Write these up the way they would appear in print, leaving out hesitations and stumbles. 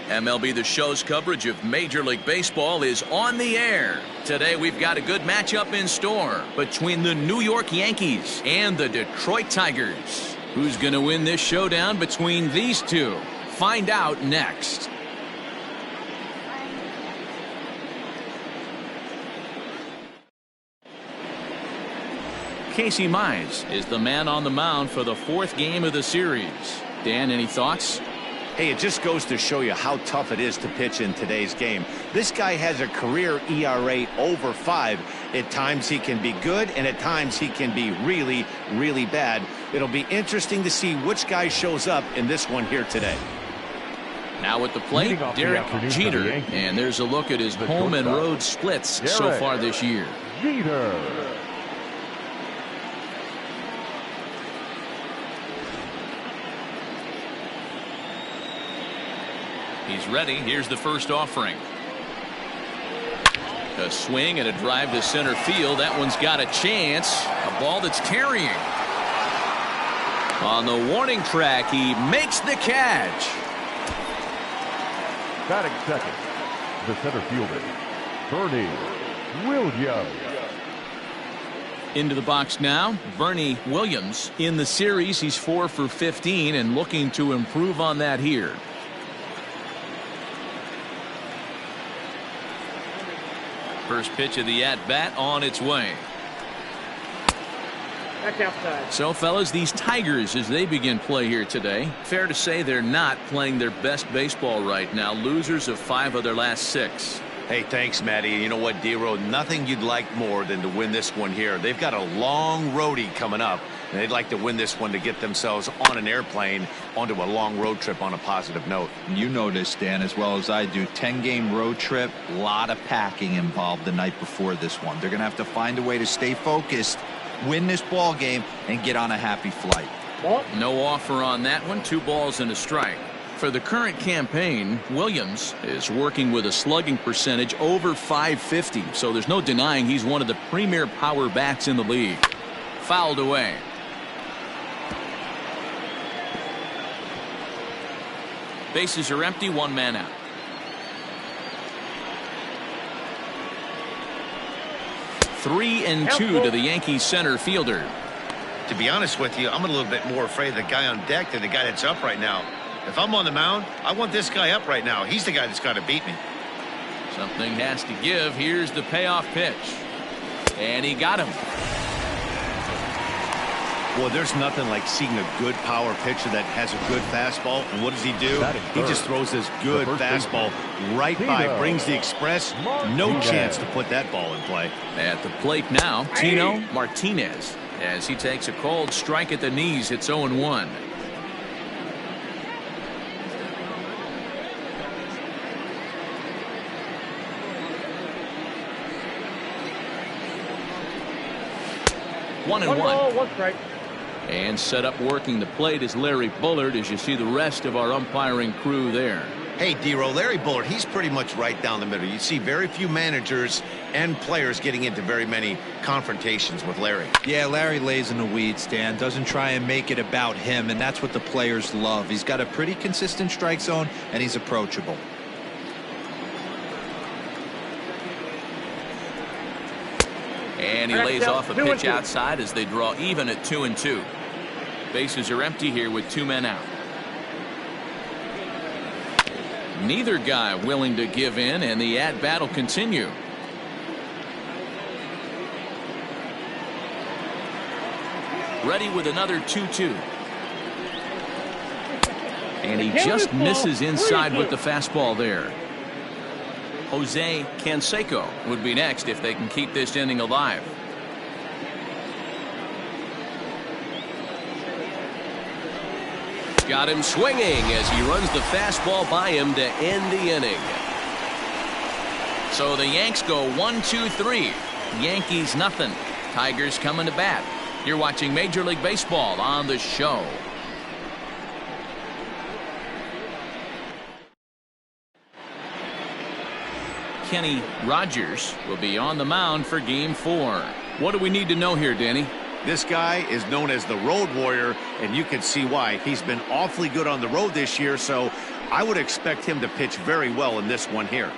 MLB The Show's coverage of Major League Baseball is on the air. Today we've got a good matchup in store between the New York Yankees and the Detroit Tigers. Who's going to win this showdown between these two? Find out next. Casey Mize is the man on the mound for the fourth game of the series. Dan, any thoughts? Hey, it just goes to show you how tough it is to pitch in today's game. This guy has a career ERA over 5. At times he can be good, and at times he can be really, really bad. It'll be interesting to see which guy shows up in this one here today. Now at the plate, Derek Jeter. And there's a look at his home and road splits so far this year. Jeter. He's ready. Here's the first offering. A swing and a drive to center field. That one's got a chance. A ball that's carrying. On the warning track, he makes the catch. Batting second, the center fielder, Bernie Williams. Into the box now, Bernie Williams. In the series, he's 4 for 15 and looking to improve on that here. First pitch of the at-bat on its way. Back outside. So, fellas, these Tigers, as they begin play here today, fair to say they're not playing their best baseball right now. Losers of 5 of their last 6. Hey, thanks, Matty. You know what, D-Road? Nothing you'd like more than to win this one here. They've got a long roadie coming up, and they'd like to win this one to get themselves on an airplane onto a long road trip on a positive note. You know this, Dan, as well as I do. 10-game road trip, a lot of packing involved the night before this one. They're going to have to find a way to stay focused, win this ball game, and get on a happy flight. No offer on that one. 2 balls and a strike. For the current campaign, Williams is working with a slugging percentage over .550, so there's no denying he's one of the premier power bats in the league. Fouled away. Bases are empty, 1 man out. Three and 2 to the Yankees center fielder. To be honest with you, I'm a little bit more afraid of the guy on deck than the guy that's up right now. If I'm on the mound, I want this guy up right now. He's the guy that's got to beat me. Something has to give. Here's the payoff pitch. And he got him. Well, there's nothing like seeing a good power pitcher that has a good fastball. And what does he do? He just throws this good fastball right by, brings the express. No chance to put that ball in play. At the plate now, Tino Martinez. As he takes a cold strike at the knees, it's 0-1. One and 1. Ball, 1 strike. And set up working the plate is Larry Bullard, as you see the rest of our umpiring crew there. Hey, D-Row, Larry Bullard, he's pretty much right down the middle. You see very few managers and players getting into very many confrontations with Larry. Yeah, Larry lays in the weeds, Dan. Doesn't try and make it about him, and that's what the players love. He's got a pretty consistent strike zone, and he's approachable. And he lays off a pitch outside as they draw even at 2-2. Bases are empty here with 2 men out. Neither guy willing to give in, and the at-bat will continue. Ready with another 2-2. And he just misses inside with the fastball there. Jose Canseco would be next if they can keep this inning alive. Got him swinging as he runs the fastball by him to end the inning. So the Yanks go 1-2-3. Yankees nothing. Tigers coming to bat. You're watching Major League Baseball on the show. Kenny Rogers will be on the mound for Game 4. What do we need to know here, Danny? This guy is known as the road warrior, and you can see why. He's been awfully good on the road this year, so I would expect him to pitch very well in this one here.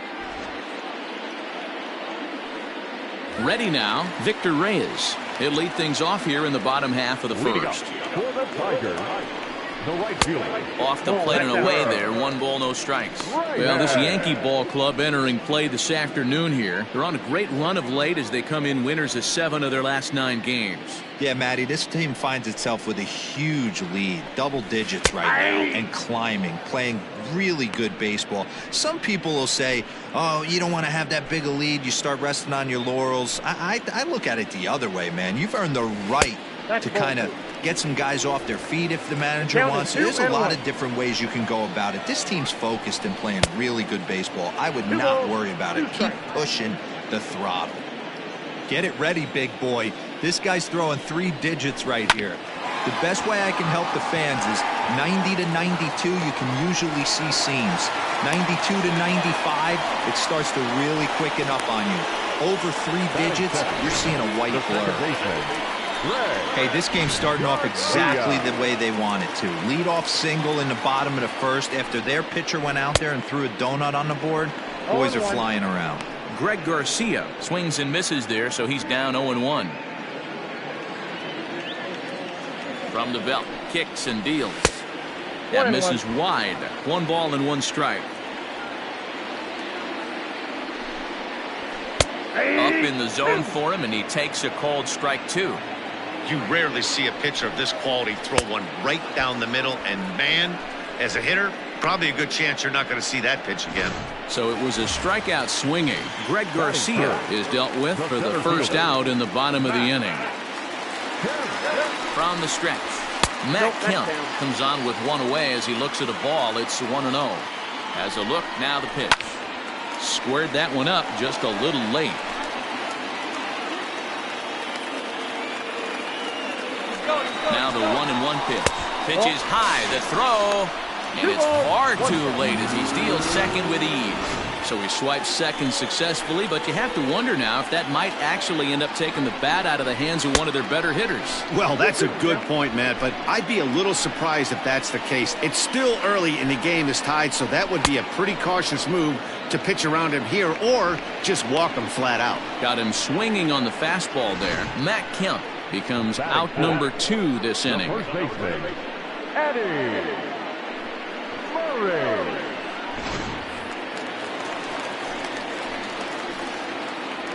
Ready now, Victor Reyes. He'll lead things off here in the bottom half of the first. For the Tigers, the right fielder. Off the plate and away there. 1 ball, no strikes. Well, this Yankee ball club entering play this afternoon here. They're on a great run of late as they come in winners of 7 of their last 9 games. Yeah, Matty, this team finds itself with a huge lead, double digits right now, and climbing, playing really good baseball. Some people will say, oh, you don't want to have that big a lead, you start resting on your laurels. I look at it the other way, man. You've earned the right to kind of get some guys off their feet if the manager wants. There's a lot of different ways you can go about it. This team's focused and playing really good baseball. I would not worry about it. Keep pushing the throttle. Get it ready, big boy. This guy's throwing 3 digits right here. The best way I can help the fans is 90 to 92, you can usually see seams. 92 to 95, it starts to really quicken up on you. Over 3 digits, you're seeing a white blur. Hey, this game's starting off exactly the way they want it to. Lead-off single in the bottom of the first after their pitcher went out there and threw a donut on the board. Boys are flying around. Greg Garcia swings and misses there, so he's down 0-1. From the belt, kicks and deals. That misses wide. 1 ball and 1 strike. Up in the zone for him, and he takes a called strike 2. You rarely see a pitcher of this quality throw one right down the middle, and man, as a hitter, probably a good chance you're not going to see that pitch again. So it was a strikeout swinging. Greg Garcia is dealt with for the first out in the bottom of the inning. From the stretch, Matt Kemp comes on with 1 away as he looks at a ball. It's 1-0. Has a look, now the pitch. Squared that one up just a little late. Now the 1-1 pitch. Pitch is high. The throw. And it's far too late as he steals second with ease. So he swipes second successfully, but you have to wonder now if that might actually end up taking the bat out of the hands of one of their better hitters. Well, that's a good point, Matt, but I'd be a little surprised if that's the case. It's still early and the game is tied, so that would be a pretty cautious move to pitch around him here or just walk him flat out. Got him swinging on the fastball there. Matt Kemp becomes out number 2 this inning. First baseman, Eddie Murray.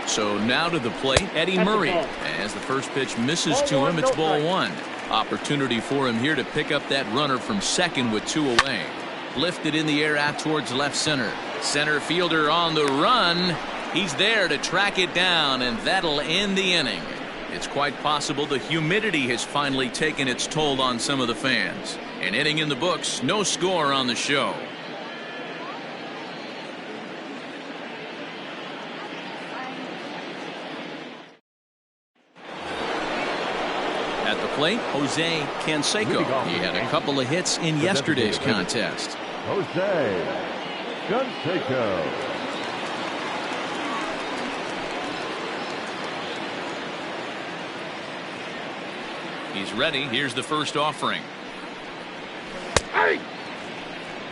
So now to the plate, Eddie Murray. As the first pitch misses to him, it's ball 1. Opportunity for him here to pick up that runner from second with 2 away. Lifted in the air out towards left center. Center fielder on the run. He's there to track it down, and that'll end the inning. It's quite possible the humidity has finally taken its toll on some of the fans. An inning in the books, no score on the show. At the plate, Jose Canseco. He had a couple of hits in yesterday's contest. Jose Canseco. He's ready. Here's the first offering.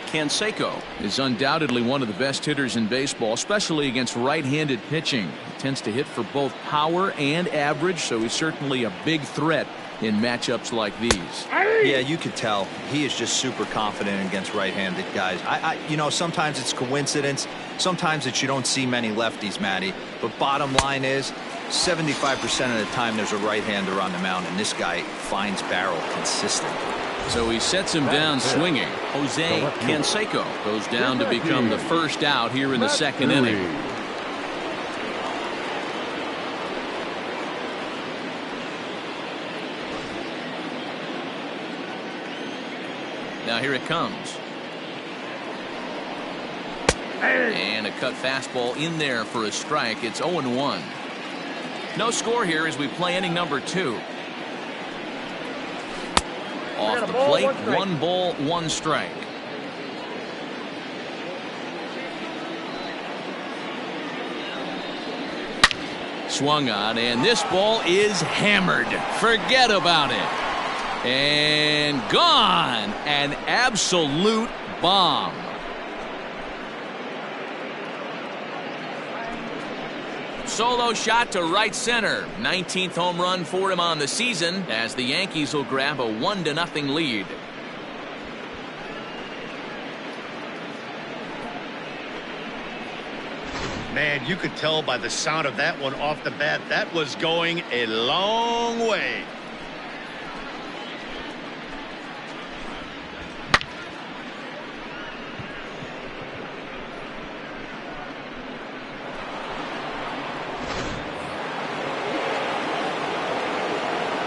Canseco is undoubtedly one of the best hitters in baseball, especially against right-handed pitching. He tends to hit for both power and average, so he's certainly a big threat in matchups like these. Yeah, you could tell he is just super confident against right-handed guys. You know, sometimes it's coincidence. Sometimes it's you don't see many lefties, Matty. But bottom line is 75% of the time there's a right-hander on the mound, and this guy finds barrel consistently. So he sets him down swinging. Jose Canseco goes down to become the first out here in the second inning. Now here it comes. And a cut fastball in there for a strike. It's 0-1. No score here as we play inning number 2. Off the plate, 1 ball, 1 strike. Swung on, and this ball is hammered. Forget about it. And gone. An absolute bomb. Solo shot to right center. 19th home run for him on the season as the Yankees will grab a 1-0 lead. Man, you could tell by the sound of that one off the bat that was going a long way.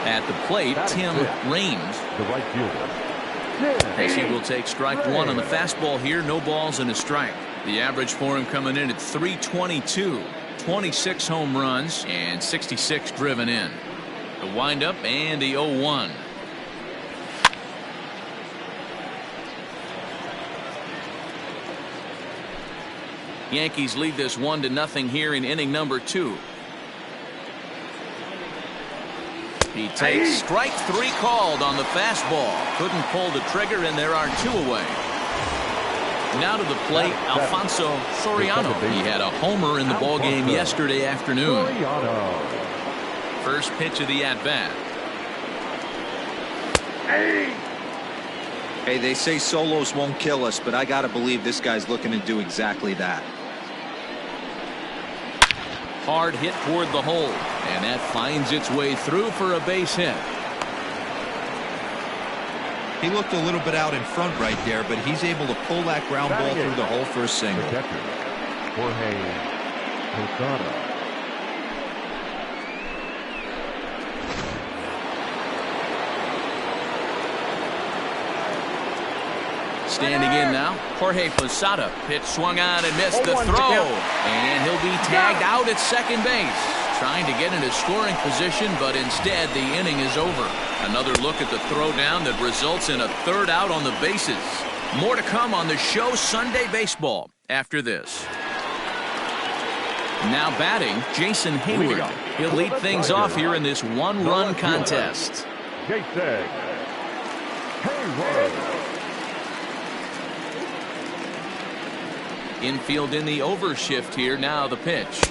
At the plate, Tim Raines. The right fielder. As he will take strike one on the fastball here. No balls and a strike. The average for him coming in at .322. 26 home runs and 66 driven in. The windup and the 0-1. Yankees lead this 1-0 here in inning number 2. He takes strike 3 called on the fastball. Couldn't pull the trigger, and there are 2 away. Now to the plate, Alfonso Soriano. He had a homer in the ballgame yesterday afternoon. First pitch of the at-bat. Hey, they say solos won't kill us, but I got to believe this guy's looking to do exactly that. Hard hit toward the hole, and that finds its way through for a base hit. He looked a little bit out in front right there, but he's able to pull that ground ball through the hole for a single. Jorge Posada. Standing in now, Jorge Posada. Pitch swung on and missed the throw. And he'll be tagged out at second base. Trying to get into scoring position, but instead the inning is over. Another look at the throwdown that results in a third out on the bases. More to come on the show Sunday Baseball after this. Now batting, Jason Hayward. He'll lead things off here in this one-run contest. Jason Hayward. Infield in the overshift here. Now the pitch.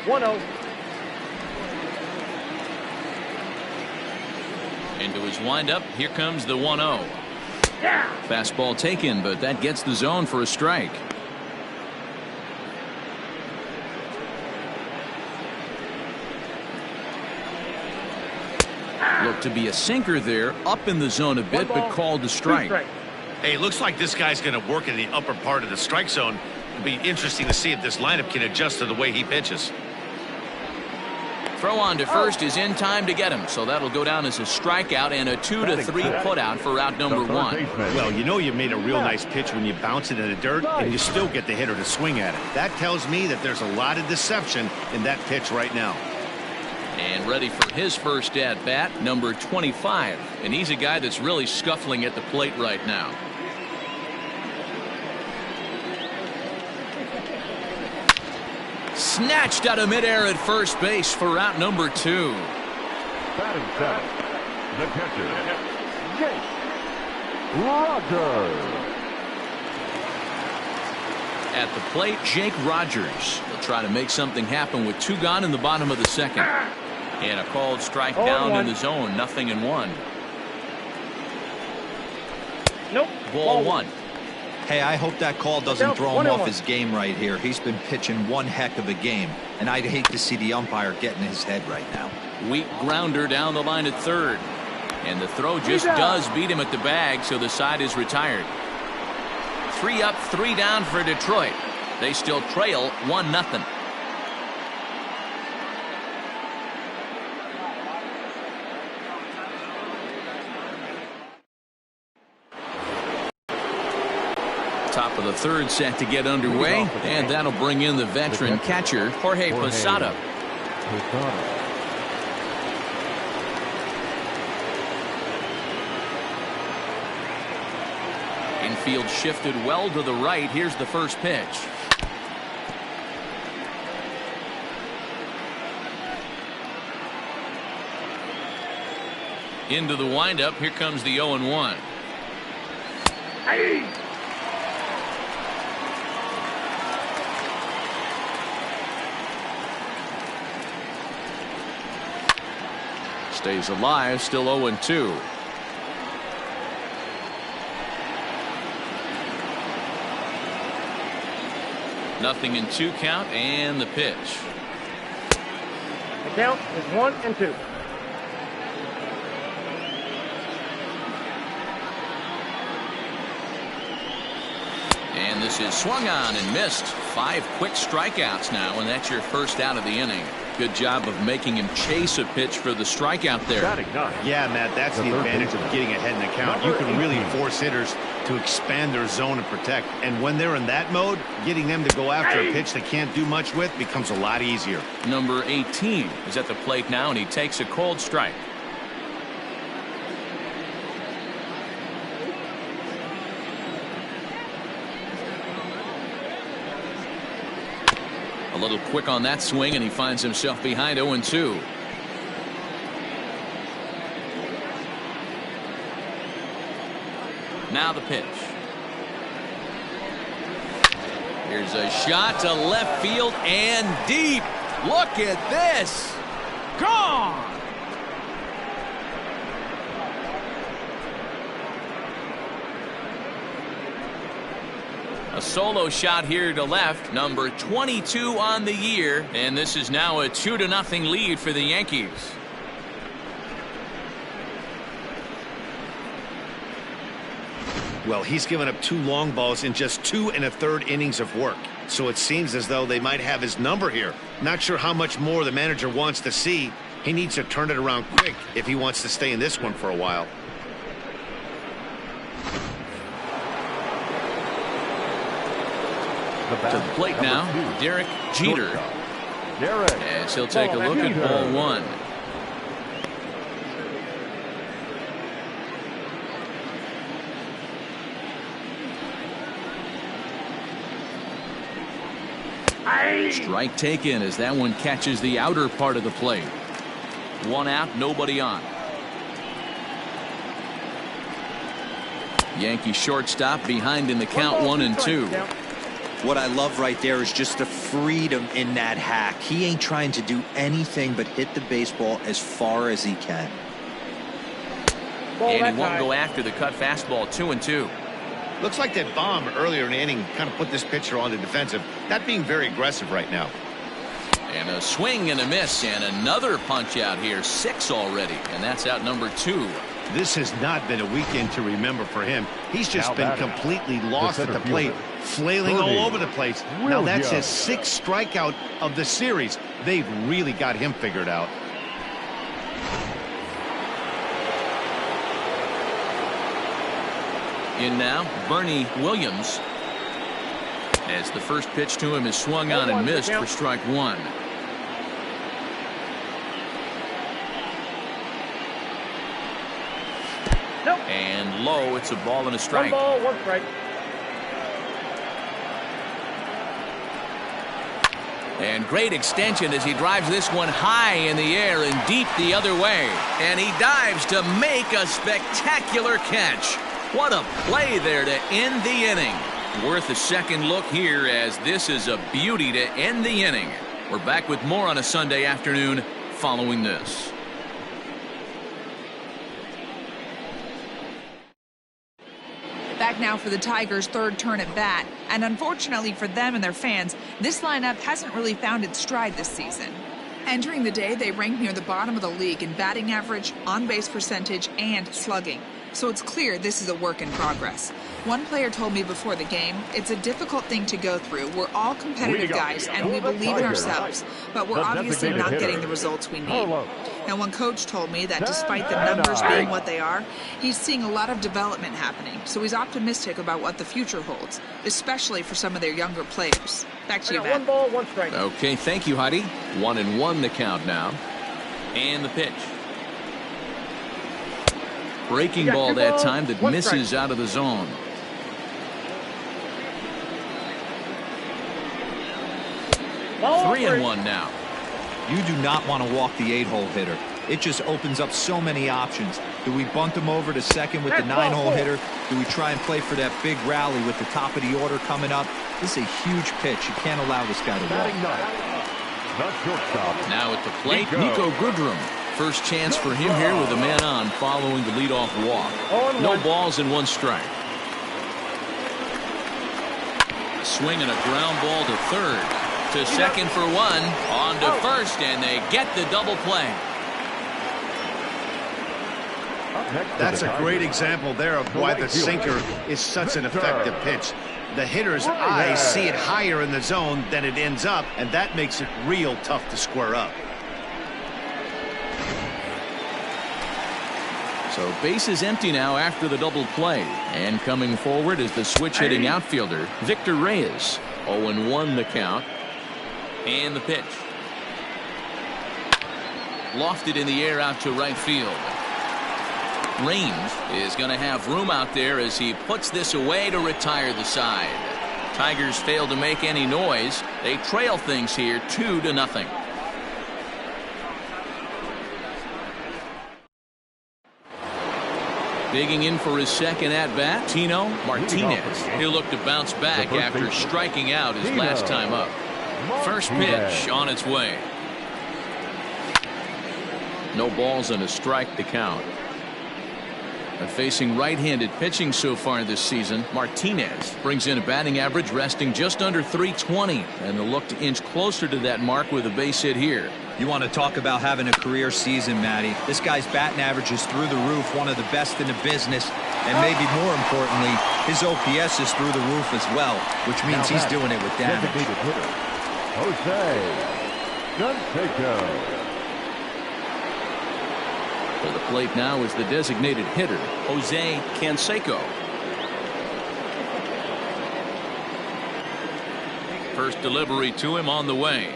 1-0. Into his windup. Here comes the 1-0. Fastball taken, but that gets the zone for a strike. Looked to be a sinker there, up in the zone a bit, but called a strike. Hey, looks like this guy's going to work in the upper part of the strike zone. It'll be interesting to see if this lineup can adjust to the way he pitches. Throw on to first is in time to get him, so that'll go down as a strikeout and a 2-3 putout for out number 1. Well, you know you made a real nice pitch when you bounce it in the dirt and you still get the hitter to swing at it. That tells me that there's a lot of deception in that pitch right now. And ready for his first at bat, number 25, and he's a guy that's really scuffling at the plate right now. Snatched out of midair at first base for out number 2. Batting seventh, the catcher, Jake Rogers. At the plate, Jake Rogers will try to make something happen with 2 gone in the bottom of the second. And a called strike down in the zone, 0-1. Nope. Ball 1. Hey, I hope that call doesn't throw him off his game right here. He's been pitching one heck of a game, and I'd hate to see the umpire get in his head right now. Weak grounder down the line at third. And the throw just does beat him at the bag, so the side is retired. 3 up, 3 down for Detroit. They still trail 1-0. Top of the third set to get underway, and that'll bring in the veteran catcher, Jorge Posada. Infield shifted well to the right. Here's the first pitch. Into the windup. Here comes the 0-1. Stays alive. Still 0-2. Nothing in 2 count, and the pitch. The count is 1-2. And this is swung on and missed. 5 quick strikeouts now, and that's your first out of the inning. Good job of making him chase a pitch for the strikeout there. Yeah, Matt, that's the advantage of getting ahead in the count. You can really force hitters to expand their zone and protect. And when they're in that mode, getting them to go after a pitch they can't do much with becomes a lot easier. Number 18 is at the plate now, and he takes a cold strike. A little quick on that swing, and he finds himself behind 0-2. Now the pitch. Here's a shot to left field and deep. Look at this. Gone. A solo shot here to left, number 22 on the year, and this is now a 2-0 lead for the Yankees. Well, he's given up 2 long balls in just 2 1/3 innings of work. So it seems as though they might have his number here. Not sure how much more the manager wants to see. He needs to turn it around quick if he wants to stay in this one for a while. To the plate now, Derek Jeter. As he'll take a look at ball 1. Strike taken as that one catches the outer part of the plate. 1 out, nobody on. Yankee shortstop behind in the count, 1-2. What I love right there is just the freedom in that hack. He ain't trying to do anything but hit the baseball as far as he can. And he won't go after the cut fastball. 2-2. Looks like that bomb earlier in the inning kind of put this pitcher on the defensive. Not being very aggressive right now. And a swing and a miss, and another punch out here. 6 already, and that's out number 2. This has not been a weekend to remember for him. He's just been completely lost at the plate, flailing all over the place. Now that's his 6th strikeout of the series. They've really got him figured out. In now, Bernie Williams. As the first pitch to him is swung on and missed for strike 1. Nope. And low, it's a ball and a strike. 1 ball, 1 strike. And great extension as he drives this one high in the air and deep the other way. And he dives to make a spectacular catch. What a play there to end the inning. Worth a second look here, as this is a beauty to end the inning. We're back with more on a Sunday afternoon following this. Back now for the Tigers' 3rd turn at bat, and unfortunately for them and their fans, this lineup hasn't really found its stride this season. Entering the day, they ranked near the bottom of the league in batting average, on-base percentage, and slugging. So it's clear this is a work in progress. One player told me before the game, it's a difficult thing to go through. We're all competitive guys, and we believe in ourselves, but we're obviously not getting the results we need. And one coach told me that despite the numbers being what they are, he's seeing a lot of development happening. So he's optimistic about what the future holds, especially for some of their younger players. Back to you, Matt. 1 ball, 1 strike. Okay, thank you, Heidi. 1-1 the count now. And the pitch. Breaking ball that time that misses out of the zone. Ball 3-1 now. You do not want to walk the 8-hole hitter. it just opens up so many options. Do we bunt him over to second with the 9-hole hitter? Do we try and play for that big rally with the top of the order coming up? This is a huge pitch. You can't allow this guy to walk. Now at the plate, Nico Goodrum. First chance for him here with a man on following the leadoff walk. No balls and 1 strike. Swing and a ground ball to third. To second for 1. On to first, and they get the double play. That's a great example there of why the sinker is such an effective pitch. The hitter's eyes see it higher in the zone than it ends up, and that makes it real tough to square up. So base is empty now after the double play. And coming forward is the switch-hitting outfielder, Victor Reyes. 0-1 the count. And the pitch. Lofted in the air out to right field. Raines is going to have room out there as he puts this away to retire the side. Tigers fail to make any noise. They trail things here 2-0. Digging in for his second at-bat, Tino Martinez. He'll look to bounce back after striking out his last time up. First pitch on its way. No balls and a strike to count. Facing right-handed pitching so far this season, Martinez brings in a batting average resting just under .320, and they'll look to inch closer to that mark with a base hit here. You want to talk about having a career season, Matty. This guy's batting average is through the roof, one of the best in the business, and maybe more importantly, his OPS is through the roof as well, which means he's doing it with damage. Jose Canseco. For the plate now is the designated hitter, Jose Canseco. First delivery to him on the way.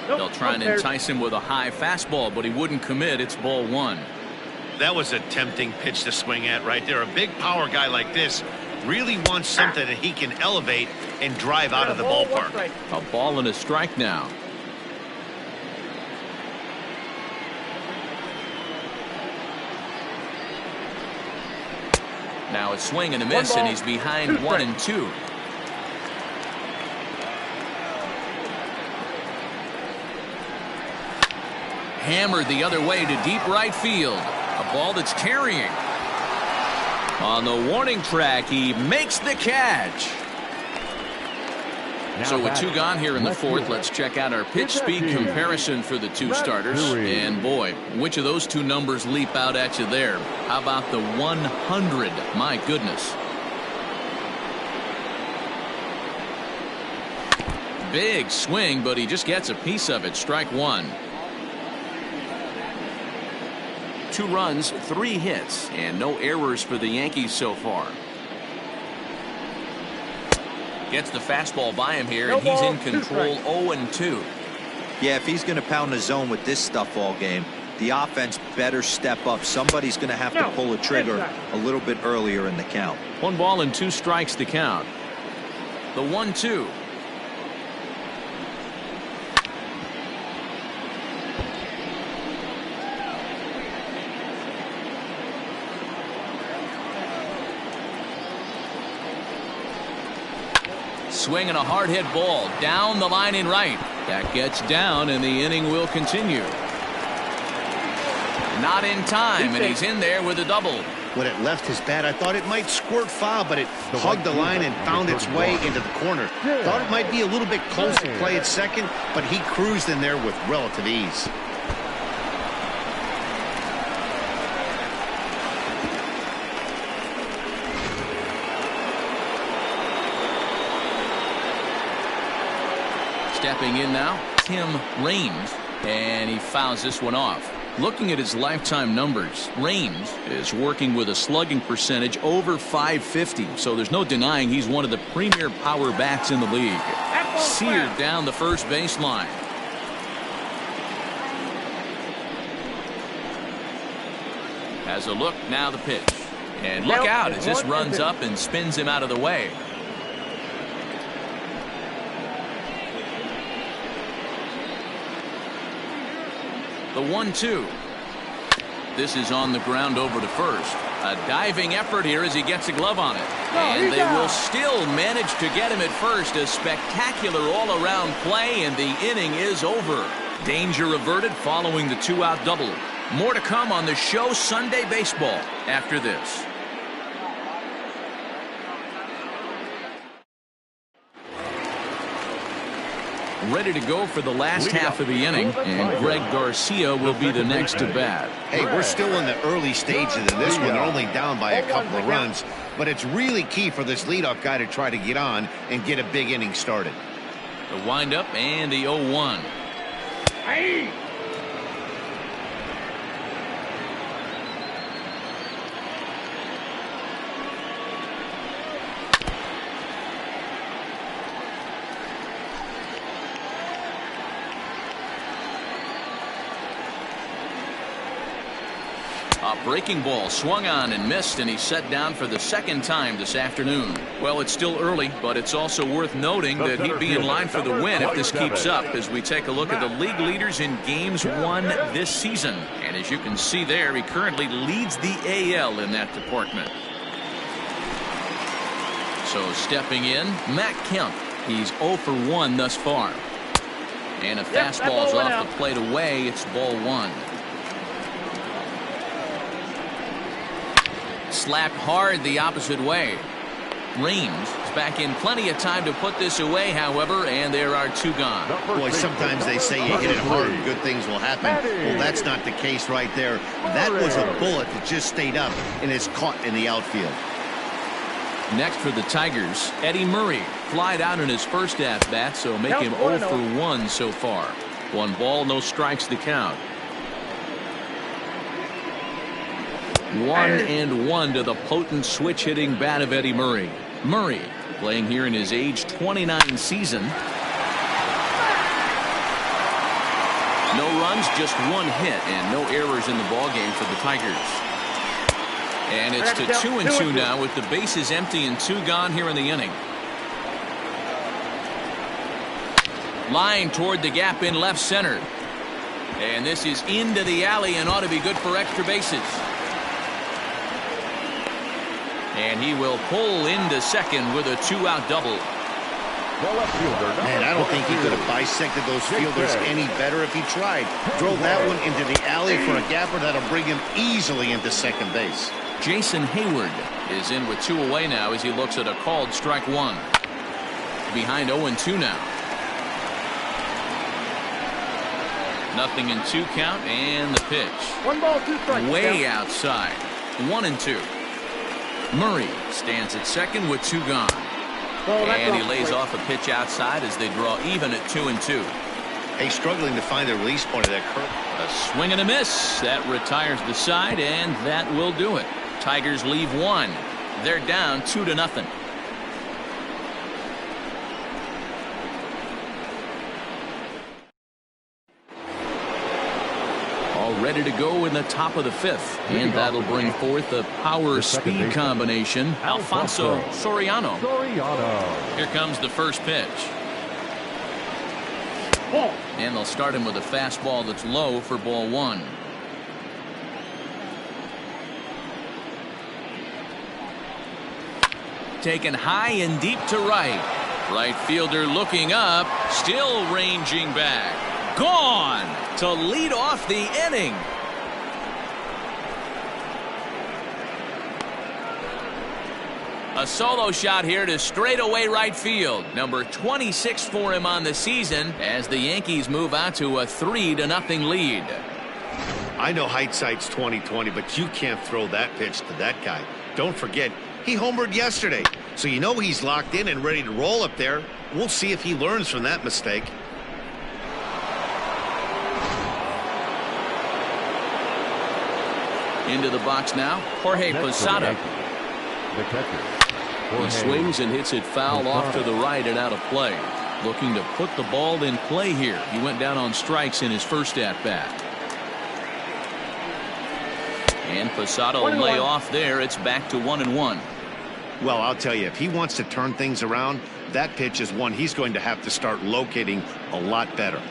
They'll try and entice him with a high fastball, but he wouldn't commit. It's ball 1. That was a tempting pitch to swing at right there. A big power guy like this really wants something that he can elevate and drive out of the ballpark. A ball and a strike now. Now a swing and a miss, and he's behind 1-2. Hammered the other way to deep right field. A ball that's carrying. On the warning track, he makes the catch. So with 2 gone here in the 4th, let's check out our pitch speed comparison for the 2 starters. And boy, which of those 2 numbers leap out at you there? How about the 100? My goodness. Big swing, but he just gets a piece of it. Strike 1. 2 runs, 3 hits, and no errors for the Yankees so far. Gets the fastball by him here, and he's in control. 0-2. Yeah, if he's going to pound the zone with this stuff all game, the offense better step up. Somebody's going to have to pull a trigger a little bit earlier in the count. 1 ball and 2 strikes to count. The 1-2. Swinging a hard hit ball down the line in right. That gets down, and the inning will continue. Not in time, and he's in there with a double. When it left his bat, I thought it might squirt foul, but it hugged the line and found its way into the corner. Thought it might be a little bit close to play at second, but he cruised in there with relative ease. Stepping in now, Tim Raines, and he fouls this one off. Looking at his lifetime numbers, Raines is working with a slugging percentage over .550, so there's no denying he's one of the premier power bats in the league. Seared down the first baseline. Has a look, now the pitch. And look out as this runs up and spins him out of the way. The 1-2. This is on the ground over to first. A diving effort here as he gets a glove on it. And they will still manage to get him at first. A spectacular all-around play, and the inning is over. Danger averted following the 2-out double. More to come on the show Sunday Baseball after this. Ready to go for the last half of the inning, and Greg Garcia will be the next to bat. Hey, we're still in the early stages of this one. They're only down by a couple of runs, but it's really key for this leadoff guy to try to get on and get a big inning started. The windup and the 0-1. Hey! A breaking ball swung on and missed, and he's set down for the second time this afternoon. Well, it's still early, but it's also worth noting that he'd be in line for the win if this keeps up as we take a look at the league leaders in games won this season. And as you can see there, he currently leads the AL in that department. So stepping in, Matt Kemp. He's 0 for 1 thus far. And a fastball's off the plate away. It's ball 1. Slapped hard the opposite way. Reams is back in plenty of time to put this away, however, and there are 2 gone. Boy, sometimes they say you hit it hard, good things will happen. Well, that's not the case right there. That was a bullet that just stayed up and is caught in the outfield. Next for the Tigers, Eddie Murray flied out in his first at-bat, so make him 0 for 1 so far. 1 ball, no strikes the count. 1-1 to the potent switch-hitting bat of Eddie Murray. Murray playing here in his age 29 season. No runs, just 1 hit, and no errors in the ballgame for the Tigers. And it's to 2-2 now with the bases empty and 2 gone here in the inning. Line toward the gap in left center. And this is into the alley and ought to be good for extra bases. And he will pull into second with a 2-out double. Man, I don't think he could have bisected those fielders any better if he tried. Drove that one into the alley for a gapper that'll bring him easily into second base. Jason Hayward is in with 2 away now as he looks at a called strike 1. Behind 0-2 now. Nothing in 2 count, and the pitch. 1 ball, 2 strikes. Way outside. 1-2. Murray stands at second with 2 gone. And he lays off a pitch outside as they draw even at 2-2. Hey, struggling to find the release point of that curve. A swing and a miss. That retires the side, and that will do it. Tigers leave 1. They're down 2-0. Ready to go in the top of the 5th, and that'll bring forth the power-speed combination, Alfonso Soriano. Here comes the first pitch. And they'll start him with a fastball that's low for ball 1. Taken high and deep to right. Right fielder looking up, still ranging back. Gone to lead off the inning. A solo shot here to straightaway right field. Number 26 for him on the season as the Yankees move out to a 3-0 lead. I know hindsight's 20/20, but you can't throw that pitch to that guy. Don't forget, he homered yesterday, so you know he's locked in and ready to roll up there. We'll see if he learns from that mistake. Into the box now, Jorge Posada. The catcher. He swings and hits it foul off to the right and out of play. Looking to put the ball in play here. He went down on strikes in his first at-bat. And Posada will lay off there. It's back to 1-1. Well, I'll tell you, if he wants to turn things around, that pitch is one he's going to have to start locating a lot better.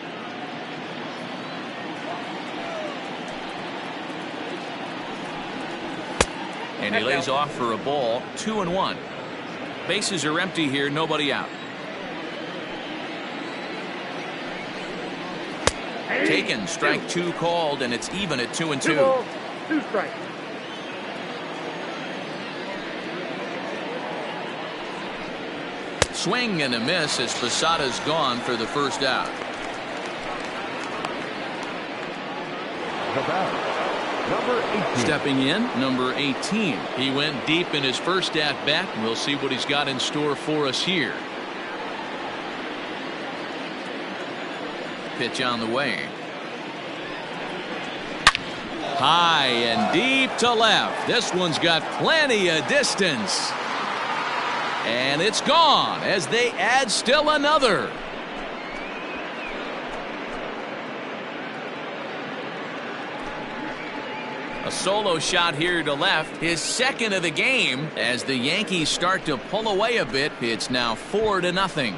And he lays off for a ball, 2-1. Bases are empty here, nobody out. Taken, strike 2 called, and it's even at 2-2. 2 balls, 2 strikes. Swing and a miss as Posada's gone for the first out. The batter, number 18. Stepping in, number 18. He went deep in his first at-bat, and we'll see what he's got in store for us here. Pitch on the way. High and deep to left. This one's got plenty of distance. And it's gone as they add still another. A solo shot here to left, his second of the game. As the Yankees start to pull away a bit, it's now 4-0.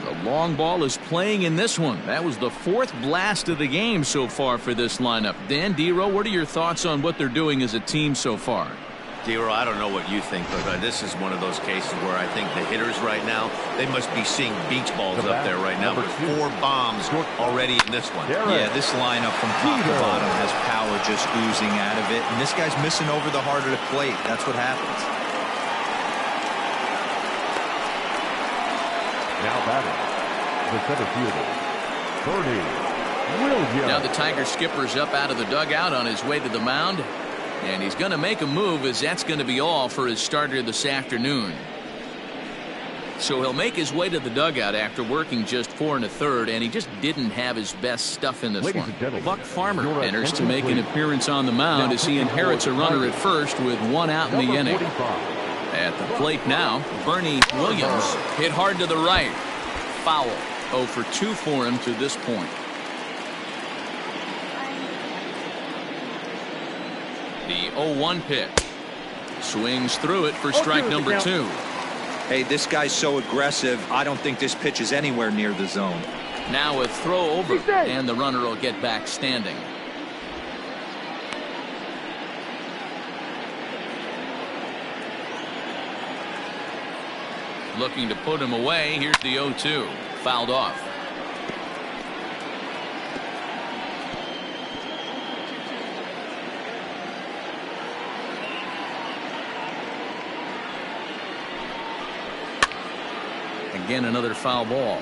The long ball is playing in this one. That was the 4th blast of the game so far for this lineup. Dan, Dero, what are your thoughts on what they're doing as a team so far? Dero, I don't know what you think, but this is one of those cases where I think the hitters right now, they must be seeing beach balls up there right now with 4 bombs already in this one. Yeah, this lineup from top to bottom has power just oozing out of it, and this guy's missing over the heart of the plate. That's what happens. Now batting, the center fielder, Bernie Williams. Now the Tiger skipper's up out of the dugout on his way to the mound. And he's going to make a move, as that's going to be all for his starter this afternoon. So he'll make his way to the dugout after working just 4 1/3, and he just didn't have his best stuff in this one. Buck Farmer enters to make an appearance on the mound as he inherits a runner at first with 1 out in the inning. At the plate now, Bernie Williams hit hard to the right. Foul. 0 for 2 for him to this point. The 0-1 pitch. Swings through it for strike number 2. Hey, this guy's so aggressive. I don't think this pitch is anywhere near the zone. Now a throw over, and the runner will get back standing. Looking to put him away. Here's the 0-2. Fouled off. Again, another foul ball.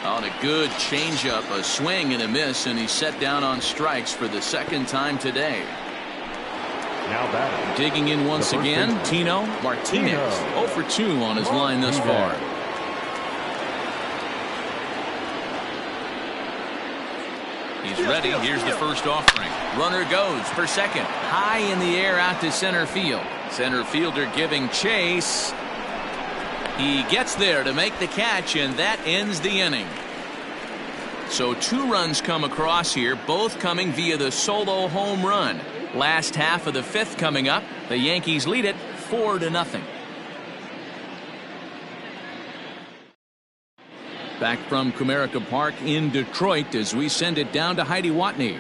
On a good changeup, a swing and a miss, and he's set down on strikes for the 2nd time today. Now batting, digging in once again, Tino Martinez. 0 for 2 on his line thus far. He's ready. Here's the first offering. Runner goes for second. High in the air out to center field. Center fielder giving chase. He gets there to make the catch, and that ends the inning. So 2 runs come across here, both coming via the solo home run. Last half of the 5th coming up. The Yankees lead it 4-0. Back from Comerica Park in Detroit as we send it down to Heidi Watney.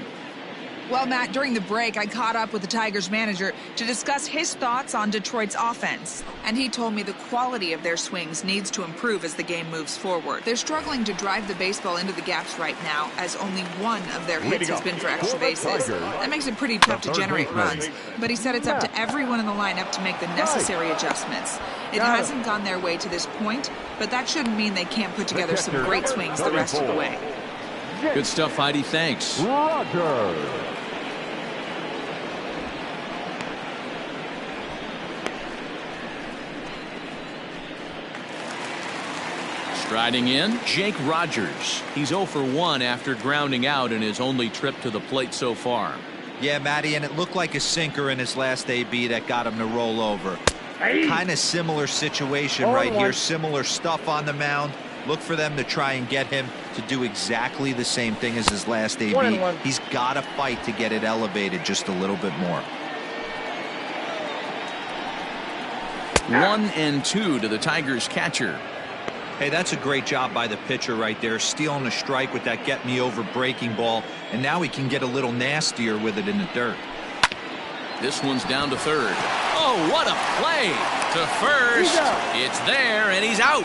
Well, Matt, during the break, I caught up with the Tigers manager to discuss his thoughts on Detroit's offense. And he told me the quality of their swings needs to improve as the game moves forward. They're struggling to drive the baseball into the gaps right now, as only 1 of their hits has been for extra bases. That makes it pretty tough to generate runs. But he said it's up to everyone in the lineup to make the necessary adjustments. It hasn't gone their way to this point, but that shouldn't mean they can't put together some great swings the rest of the way. Good stuff, Heidi. Thanks. Roger. Striding in, Jake Rogers. He's 0 for 1 after grounding out in his only trip to the plate so far. Yeah, Matty, and it looked like a sinker in his last AB that got him to roll over. Kind of similar situation right here. Similar stuff on the mound. Look for them to try and get him to do exactly the same thing as his last AB. He's got to fight to get it elevated just a little bit more. 1-2 to the Tigers catcher. Hey, that's a great job by the pitcher right there, stealing a strike with that get-me-over breaking ball, and now he can get a little nastier with it in the dirt. This one's down to third. Oh, what a play! To first, it's there, and he's out.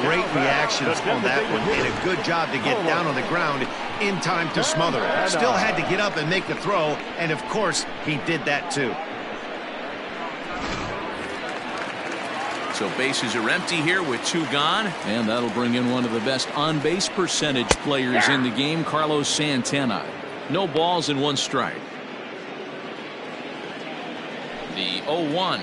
Great reactions on that one, and a good job to get down on the ground in time to smother it. Still had to get up and make the throw, and of course, he did that too. So bases are empty here with 2 gone, and that'll bring in one of the best on-base percentage players in the game, Carlos Santana. No balls and 1 strike. The 0-1.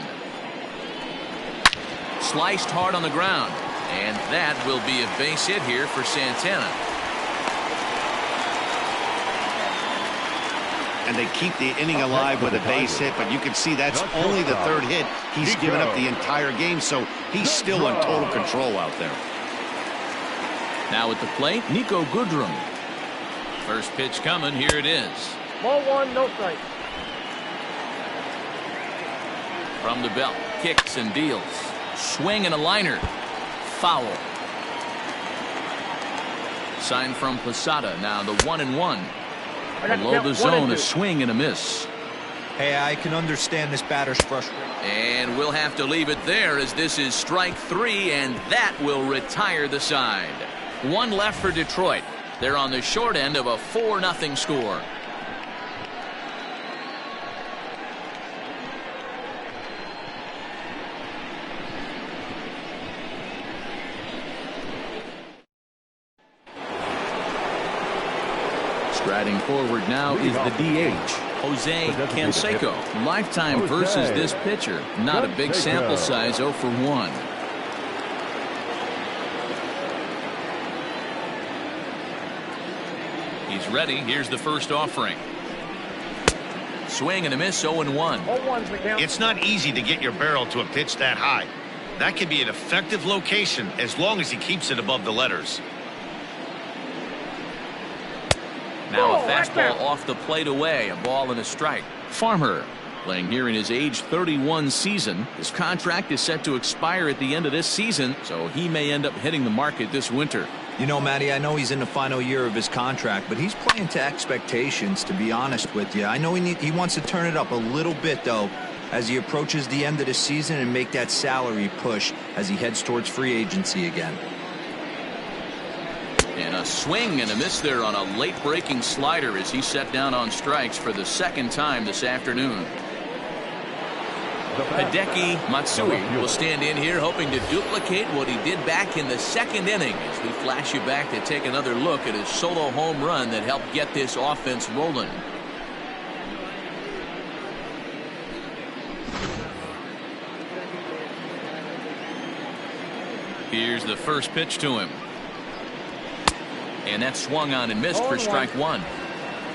Sliced hard on the ground, and that will be a base hit here for Santana. And they keep the inning alive with a base hit, but you can see that's only the 3rd hit he's given up the entire game, so he's still in total control out there. Now at the plate, Nico Goodrum. First pitch coming, here it is. Ball 1, no strike. From the belt, kicks and deals. Swing and a liner. Foul. Sign from Posada, now the 1-1. Below the zone, a swing and a miss. Hey, I can understand this batter's frustration. And we'll have to leave it there as this is strike 3, and that will retire the side. 1 left for Detroit. They're on the short end of a 4-0 score. Striding forward now is the DH, Jose Canseco. Lifetime versus this pitcher. Not a big sample size, 0 for 1. He's ready. Here's the first offering. Swing and a miss, 0-1. It's not easy to get your barrel to a pitch that high. That can be an effective location as long as he keeps it above the letters. Now a fastball off the plate away, a ball and a strike. Farmer playing here in his age 31 season. His contract is set to expire at the end of this season, so he may end up hitting the market this winter. You know, Matty, I know he's in the final year of his contract, but he's playing to expectations, to be honest with you. I know he wants to turn it up a little bit, though, as he approaches the end of the season and make that salary push as he heads towards free agency again. And a swing and a miss there on a late breaking slider as he set down on strikes for the 2nd time this afternoon. Hideki Matsui will stand in here hoping to duplicate what he did back in the 2nd inning as we flash you back to take another look at his solo home run that helped get this offense rolling. Here's the first pitch to him. And that swung on and missed for strike 1.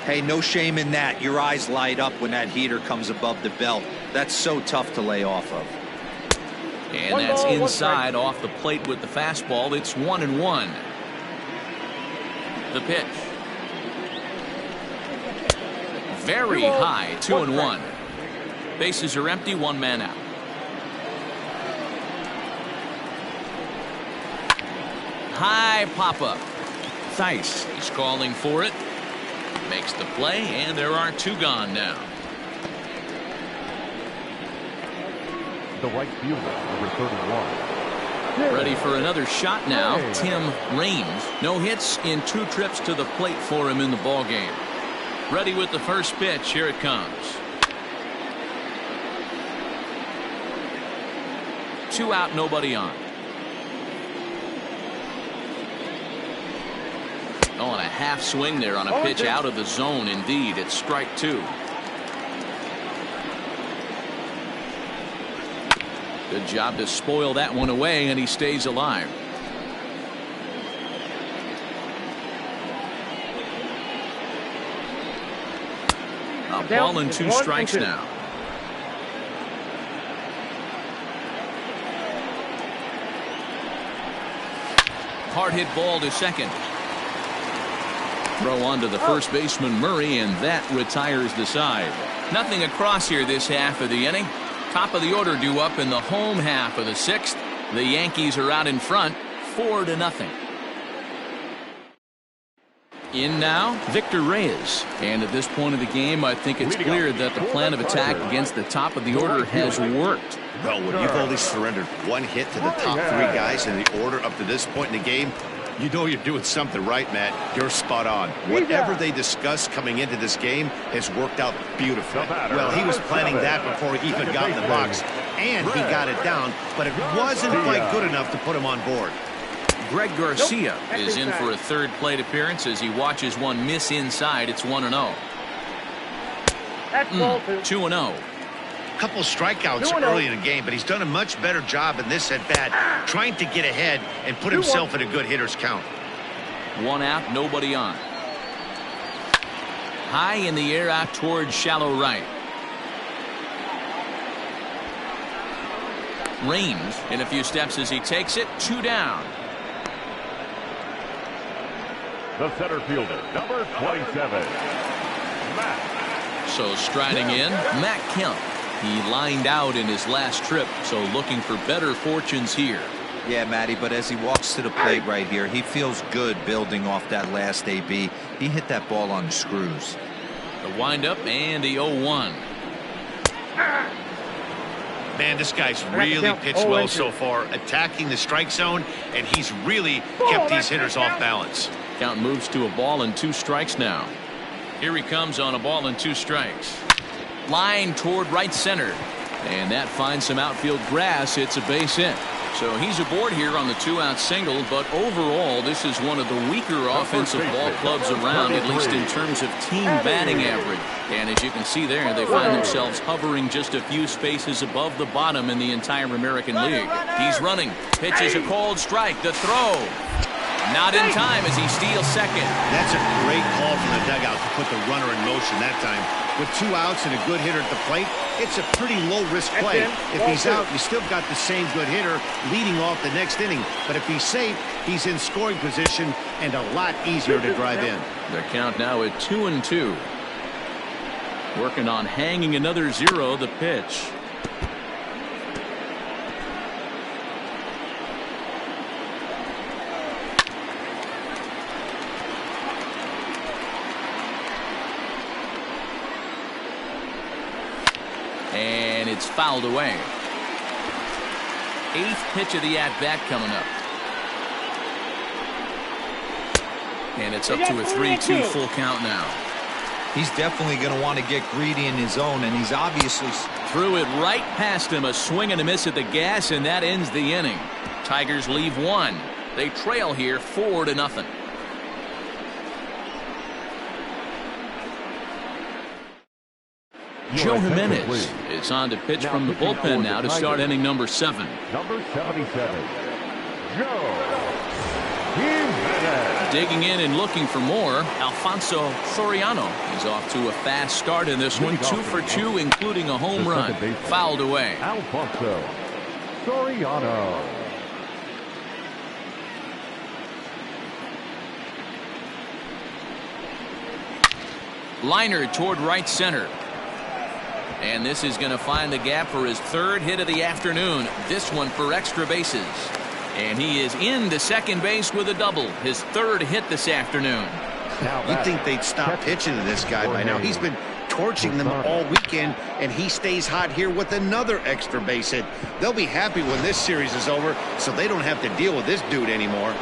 Hey, no shame in that. Your eyes light up when that heater comes above the belt. That's so tough to lay off of. And that's inside off the plate with the fastball. It's 1-1. The pitch. Very high, 2-1. Bases are empty, 1 man out. High pop-up. Theis is calling for it. Makes the play, and there are 2 gone now. The right fielder, number 31. Ready for another shot now, Tim Raines. No hits in 2 trips to the plate for him in the ballgame. Ready with the first pitch. Here it comes. 2 out, nobody on. Oh, and a half swing there on a pitch out of the zone. Indeed, it's strike 2. Good job to spoil that one away, and he stays alive. A ball and 2 strikes now. Hard hit ball to second. Throw on to the first baseman Murray, and that retires the side. Nothing across here this half of the inning. Top of the order due up in the home half of the 6th. The Yankees are out in front, 4-0. In now, Victor Reyes. And at this point of the game, I think it's clear that the plan of attack against the top of the order has worked. Well, when you've only surrendered one hit to the top 3 guys in the order up to this point in the game, you know you're doing something right, Matt. You're spot on. Whatever they discussed coming into this game has worked out beautifully. Well, he was planning that before he even got in the box, and he got it down, but it wasn't quite good enough to put him on board. Greg Garcia is in for a 3rd plate appearance as he watches one miss inside. It's 1-0. That's ball 2. 2-0. Couple strikeouts early in the game, but he's done a much better job in this at-bat trying to get ahead and put himself in a good hitter's count. 1 out, nobody on. High in the air out towards shallow right. Rains in a few steps as he takes it. 2 down. The center fielder, number 27, Matt. So striding in, Matt Kemp. He lined out in his last trip, so looking for better fortunes here. Yeah, Matty, but as he walks to the plate right here, he feels good building off that last AB. He hit that ball on the screws. The windup and the 0-1. Man, this guy's really pitched well so far, attacking the strike zone, and he's really kept these hitters off balance. Count moves to a ball and 2 strikes now. Here he comes on a ball and 2 strikes. Line toward right center, and that finds some outfield grass. It's a base hit. So he's aboard here on the 2-out single, but overall this is one of the weaker offensive ball clubs around, at least in terms of team batting average. And as you can see there, they find themselves hovering just a few spaces above the bottom in the entire American League. He's running, pitches a cold strike, the throw. Not in time as he steals second. That's a great call from the dugout to put the runner in motion that time. With 2 outs and a good hitter at the plate, it's a pretty low-risk play. If he's out, you still got the same good hitter leading off the next inning. But if he's safe, he's in scoring position and a lot easier to drive in. The count now at 2-2. Working on hanging another 0, the pitch. And it's fouled away. 8th pitch of the at-bat coming up. And it's up to a 3-2 full count now. He's definitely going to want to get greedy in his zone, and he's obviously threw it right past him. A swing and a miss at the gas, and that ends the inning. Tigers leave 1. They trail here 4-0. Joe Jimenez is on to pitch from the bullpen now to start inning number 7. Number 77, Joe Jimenez. Digging in and looking for more, Alfonso Soriano is off to a fast start in this one. 2 for 2, including a home run. Fouled away. Alfonso Soriano. Liner toward right center. And this is going to find the gap for his 3rd hit of the afternoon. This one for extra bases. And he is into second base with a double. His 3rd hit this afternoon. You'd think they'd stop pitching to this guy by now. He's been torching them all weekend, and he stays hot here with another extra base hit. They'll be happy when this series is over, so they don't have to deal with this dude anymore.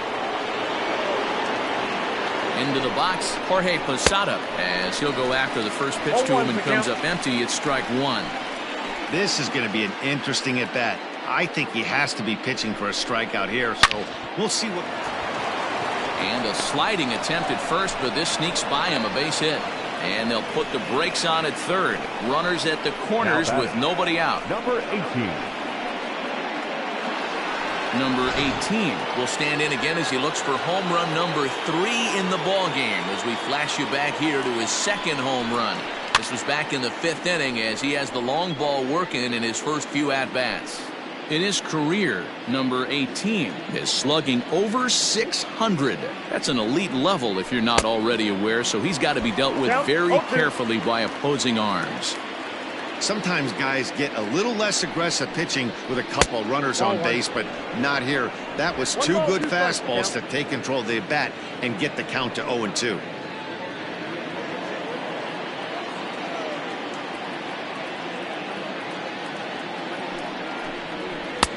Into the box, Jorge Posada, as he'll go after the first pitch to him and comes up empty. It's strike 1. This is going to be an interesting at-bat. I think he has to be pitching for a strikeout here, so we'll see what. And a sliding attempt at first, but this sneaks by him, a base hit. And they'll put the brakes on at 3rd. Runners at the corners with nobody out. Number 18. Number 18 will stand in again as he looks for home run number 3 in the ball game, as we flash you back here to his 2nd home run. This was back in the 5th inning as he has the long ball working in his first few at-bats. In his career, number 18 is slugging over 600. That's an elite level if you're not already aware, so he's got to be dealt with very carefully by opposing arms. Sometimes guys get a little less aggressive pitching with a couple runners on base, but not here. That was two good fastballs to take control of the bat and get the count to 0-2.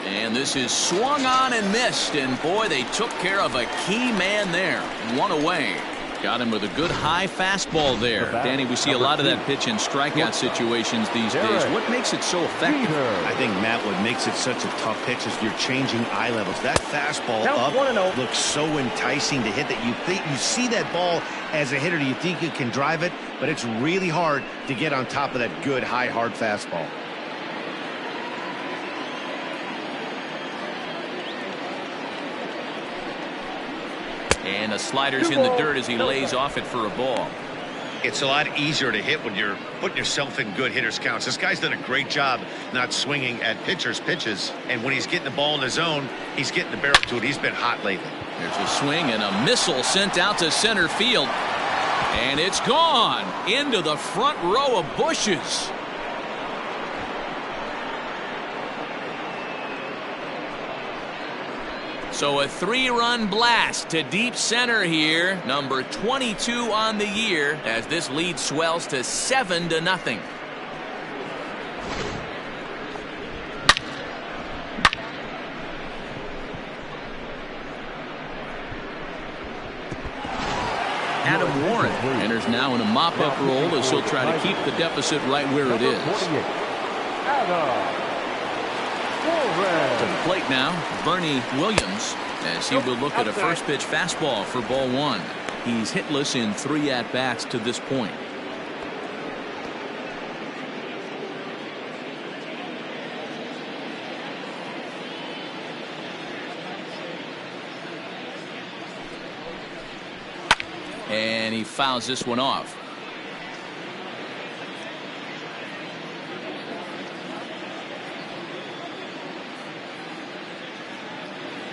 And this is swung on and missed, and boy, they took care of a key man there. One away. Got him with a good high fastball there. Danny, we see a lot of that pitch in strikeout situations these days. What makes it so effective? I think, Matt, what makes it such a tough pitch is you're changing eye levels. That fastball up looks so enticing to hit that you see that ball as a hitter, you think you can drive it, but it's really hard to get on top of that good high hard fastball. And the slider's in the dirt as he lays off it for a ball. It's a lot easier to hit when you're putting yourself in good hitters counts. This guy's done a great job not swinging at pitchers' pitches. And when he's getting the ball in the zone, he's getting the barrel to it. He's been hot lately. There's a swing and a missile sent out to center field. And it's gone into the front row of bushes. So a 3-run blast to deep center here. Number 22 on the year as this lead swells to 7-0. Adam Warren enters now in a mop-up role as he'll try to keep the deficit right where it is. To the plate now, Bernie Williams, as he will look at a first pitch fastball for ball one. He's hitless in 3 at-bats to this point. And he fouls this one off.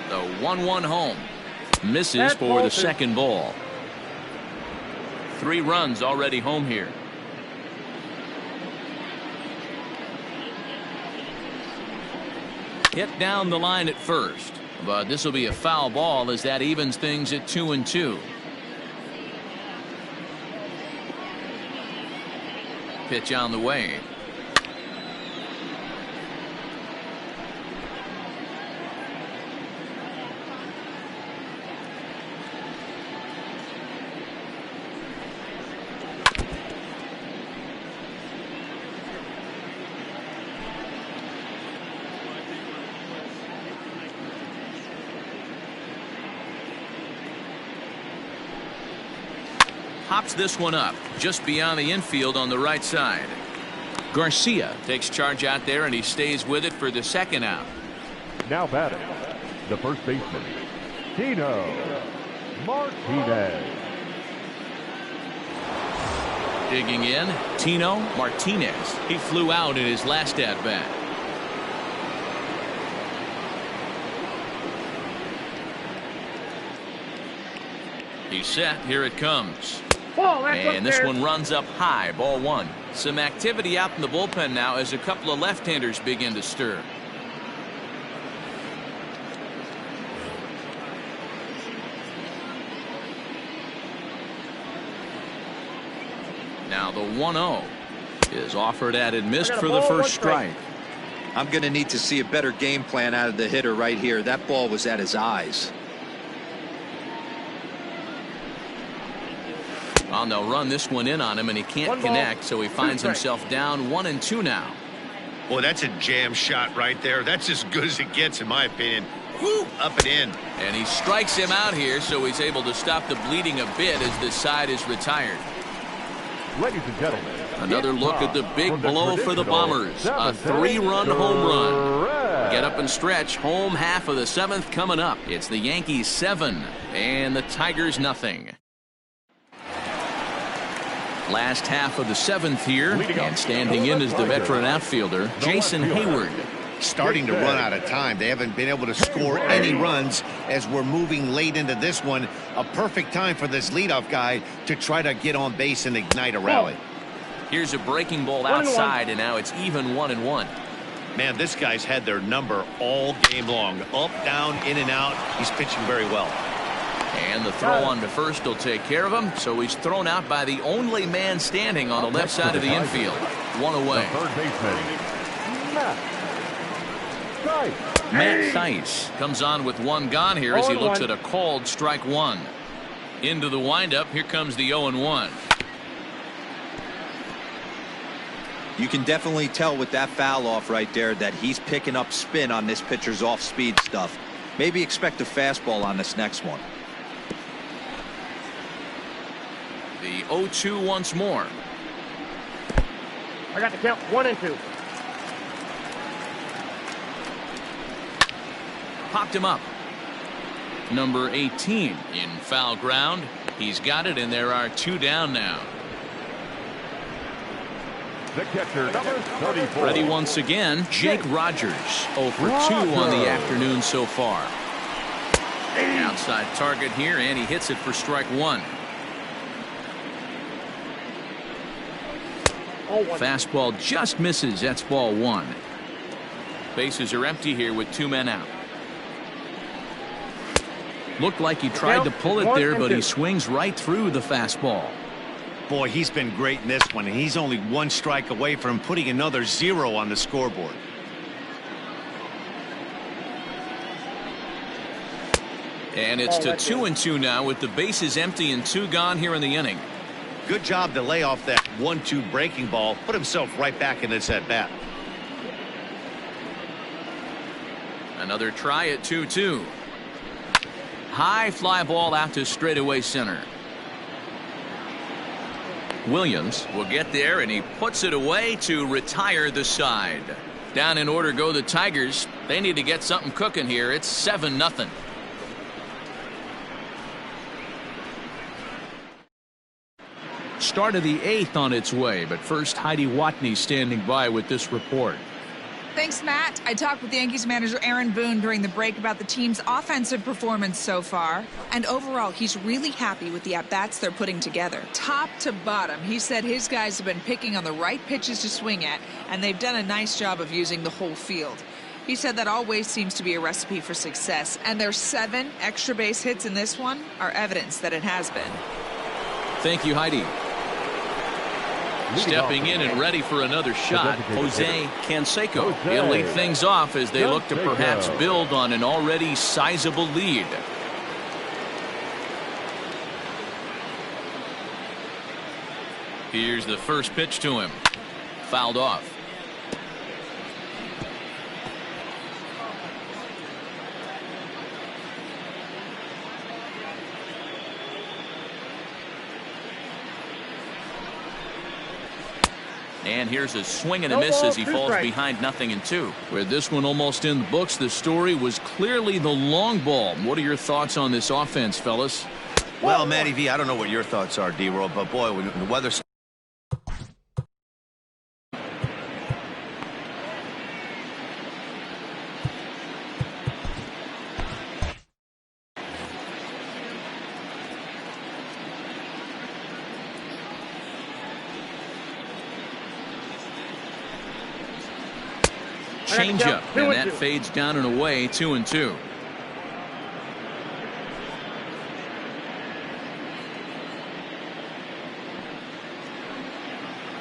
The 1-1 home. Misses for the second ball. 3 runs already home here. Hit down the line at first, but this will be a foul ball as that evens things at 2-2. Pitch on the way. Pops this one up just beyond the infield on the right side. Garcia takes charge out there, and he stays with it for the second out. Now batting, the first baseman, Tino Martinez. Digging in, Tino Martinez. He flew out in his last at-bat. He's set. Here it comes. And this one runs up high. Ball one. Some activity out in the bullpen now as a couple of left-handers begin to stir. Now the 1-0 is offered at and missed for the first strike. I'm going to need to see a better game plan out of the hitter right here. That ball was at his eyes. Well, they'll run this one in on him, and he can't connect, so he finds himself down 1-2 now. Boy, that's a jam shot right there. That's as good as it gets, in my opinion. Woo, up and in. And he strikes him out here, so he's able to stop the bleeding a bit as this side is retired. Ladies and gentlemen, another look at the big blow for the Bombers. A 3-run home run. Get up and stretch. Home half of the 7th coming up. It's the Yankees 7 and the Tigers nothing. Last half of the 7th here, and standing in is the veteran outfielder, Jason Hayward. Starting to run out of time. They haven't been able to score any runs as we're moving late into this one. A perfect time for this leadoff guy to try to get on base and ignite a rally. Here's a breaking ball outside, and now it's even 1-1. Man, this guy's had their number all game long. Up, down, in and out. He's pitching very well. And the throw on to first will take care of him, so he's thrown out by the only man standing on the left side of the infield. One away. The third baseman, Matt Thaiss comes on with one gone here as he looks at a called strike one. Into the windup, here comes the 0-1. You can definitely tell with that foul off right there that he's picking up spin on this pitcher's off-speed stuff. Maybe expect a fastball on this next one. The 0-2 once more. I got the count 1 and 2. Popped him up. Number 18 in foul ground. He's got it, and there are 2 down now. the catcher, number 34. Ready once again, Jake Rogers. 0 for 2 on the afternoon so far. Outside target here, and he hits it for strike one. Fastball just misses. That's ball one. Bases are empty here with 2 men out. Looked like he tried to pull it there, but he swings right through the fastball. Boy, he's been great in this one, and he's only 1 strike away from putting another 0 on the scoreboard. And it's to 2-2 now with the bases empty and 2 gone here in the inning. Good job to lay off that 1-2 breaking ball, put himself right back in this at bat. Another try at 2-2. High fly ball out to straightaway center. Williams will get there, and he puts it away to retire the side. Down in order go the Tigers. They need to get something cooking here. It's 7-0. Start of the 8th on its way, but first Heidi Watney standing by with this report. Thanks, Matt. I talked with Yankees manager Aaron Boone during the break about the team's offensive performance so far. And overall, he's really happy with the at-bats they're putting together. Top to bottom, he said his guys have been picking on the right pitches to swing at, and they've done a nice job of using the whole field. He said that always seems to be a recipe for success, and their 7 extra base hits in this one are evidence that it has been. Thank you, Heidi. Stepping in and ready for another shot, Jose Canseco. He'll lead things off as they look to perhaps build on an already sizable lead. Here's the first pitch to him. Fouled off. And here's a swing and a miss as he falls behind 0-2. With this one almost in the books, the story was clearly the long ball. What are your thoughts on this offense, fellas? Well, Matty V, I don't know what your thoughts are, D-Roll, but boy, when the weather's Changeup, and that fades down and away. 2-2.